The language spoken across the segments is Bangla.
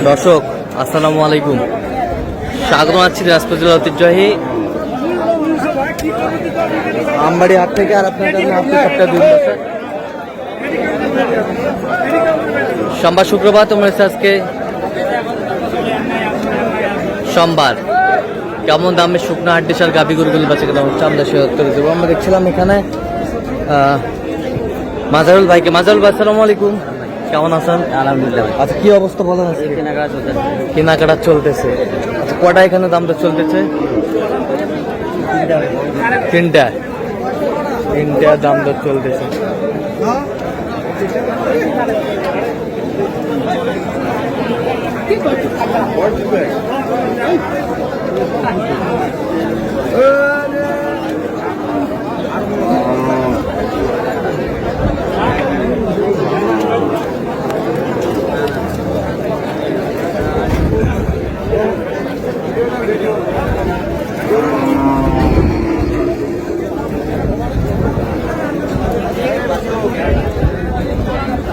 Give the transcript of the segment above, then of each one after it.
দর্শক আসসালামু আলাইকুম, স্বাগত আছি দিনাজপুর জেলার ঐতিহ্যবাহী আমবাড়ি হাট থেকে। আর আপনার সপ্তাহে 2 বছর সোমবার শুক্রবার তোমরা আজকে সোমবার কেমন দামে শুকনো হাড্ডি সার গাভী গরুগুলো বেচে কেনা হচ্ছে আমরা সে উত্তর দেবো। আমরা দেখছিলাম এখানে মাজারুল ভাইকে। মাজারুল ভাই আসসালামু আলাইকুম, কেমন আছেন? আলহামদুলিল্লাহ। আচ্ছা, কি অবস্থা বলেন? আছে কেনাকাটা চলতেছে। আচ্ছা, কটা এখানে দামটা চলতেছে? 3টা দাম দর চলতেছে।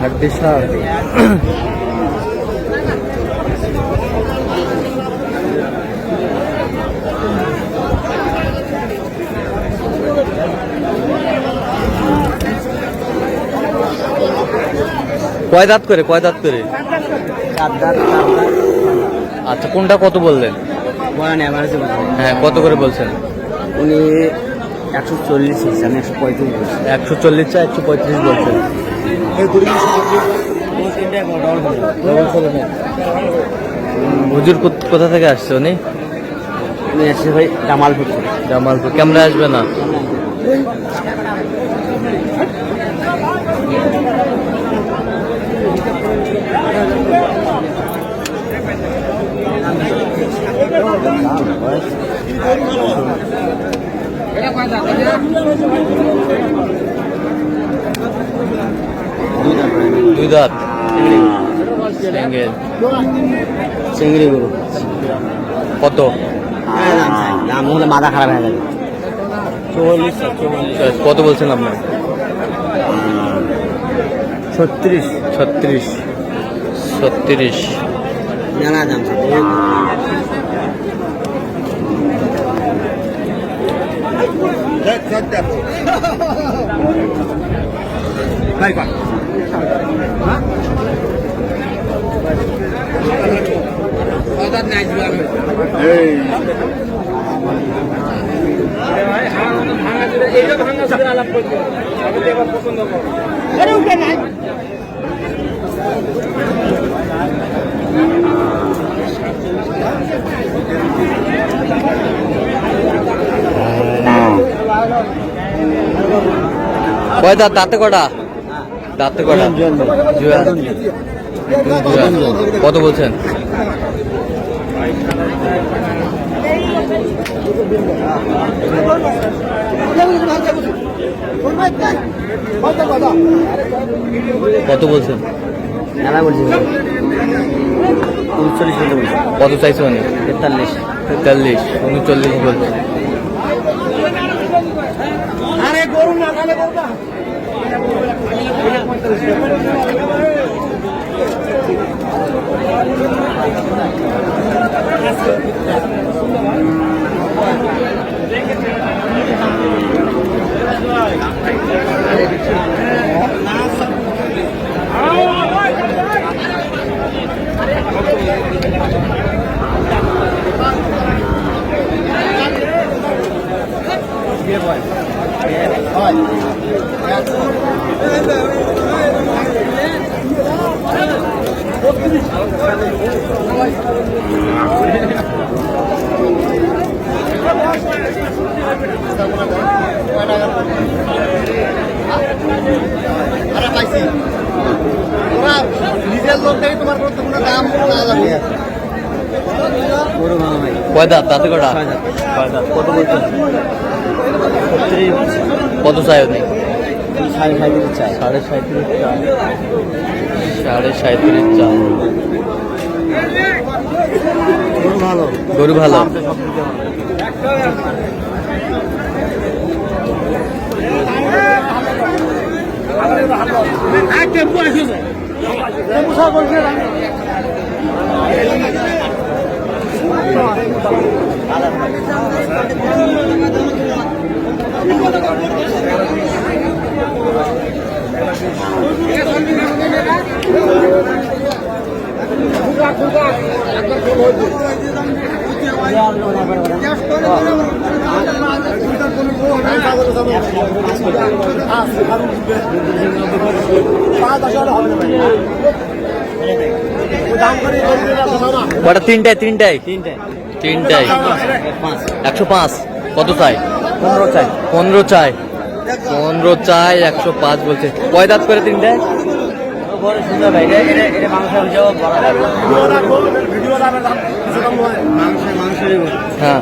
হাড্ডি সার কয় দাঁত করে? আচ্ছা, কোনটা কত বললেন? হ্যাঁ, কত করে বলছেন? উনি 140 আমি 135 বলছি। 140 চা 135 বলছেন। হুজুর কোথা থেকে আসছে উনি? আসছে ভাই জামালপুর। ক্যামেরা আসবে না? দুই দাঁত চিংড়ি গরু। কত দাম হলে মাথা খারাপ হয়ে যাবে। 44। কত বলছেন আপনার? 36 মেলা দাম। কয় দাঁত? দাঁতে কটা? কত বলছেন? কত বলছেন? মেলা বলছি 39। কত চাইছে উনি? 43। 39 বলছে। কয় দাঁত? দাঁতে কটা? কত বলছেন? কত চাই আপনি? 37 চাই। 37.5 চাই। গরু ভালো। কটা? তিনটায় তিনটায় তিনটে তিনটায় 105। কত চাই? 15 চাই। 15 চাই। 15 চাই, 105 বলছে। কয় দাঁত করে তিনটায়? বড় সুন্দর ভাই, এটা মাংস হিসাবে বড় লাগবে। মাংসের হ্যাঁ।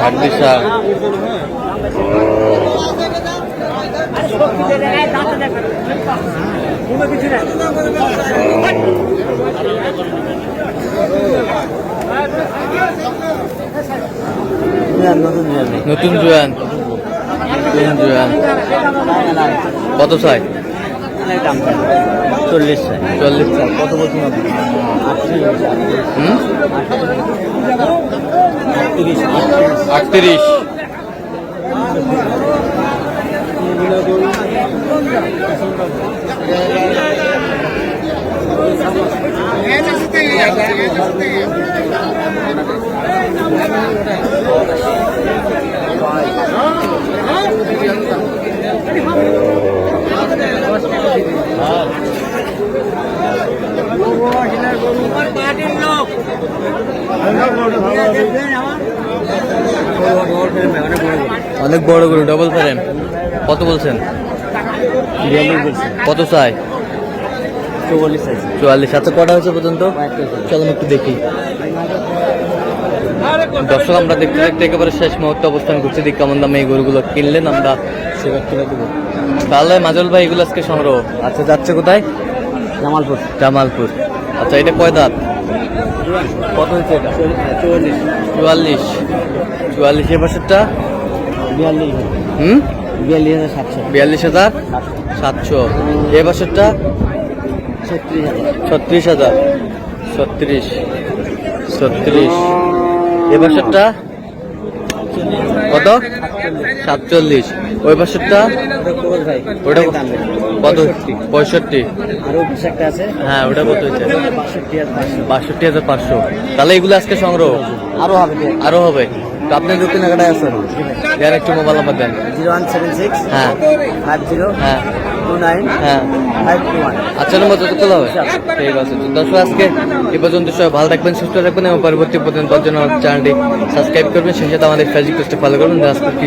হাড্ডিসার নতুন জোয়ান। নতুন জোয়ান কত চাই? 40 চাই। 40 চাই। কত বলছেন আপনি? 38। অনেক বড় গরু, ডবল ফ্রেম। কত বলছেন? 42 বলছি। কত চাই? 44 চাই। 44। আচ্ছা, কটা হয়েছে পর্যন্ত? চলুন একটু দেখি। দর্শক, আমরা দেখতে দেখতে একেবারে শেষ মুহূর্তে অবস্থান করছি। দিক কেমন দামে এই গরুগুলো কিনলেন আমরা সেবার তুলে দেবো। তাহলে মাজল ভাই, এগুলো আজকে সংগ্রহ। আচ্ছা, যাচ্ছে কোথায়? জামালপুর। জামালপুর। আচ্ছা, এটা কয় দাঁত? কত হচ্ছে এটা? 44। 44। 44। এ বছরটা 42। 42,700। 42,700। এ বছরটা 36,000। 36,000। 36। এ বছরটা কত? 47। ওই বছরটা ভাই ওটা কত? 65। আরো বেশ একটা আছে। হ্যাঁ, ওটা কত হচ্ছে? 62,500। 62,500। তাহলে এগুলো আজকে সংগ্রহ। আরো হবে। আরো হবে। তো আপনি দু কেনাকাটায় আছেন, যার একটু মোবাইল নাম্বার দেন। 0176 হ্যাঁ 50 হ্যাঁ 29 হ্যাঁ। 521। আচ্ছা, নম্বর যত তোলা হবে। ঠিক আছে। তো দর্শক, আজকে এ পর্যন্ত সবাই ভালো থাকবেন, সুস্থ থাকবেন এবং পরবর্তী পর্যন্ত জন্য চ্যানেলটি সাবস্ক্রাইব করবেন। সেই সাথে আমাদের ফেসবুক পেজটা ফলো করবেন। আজকে কি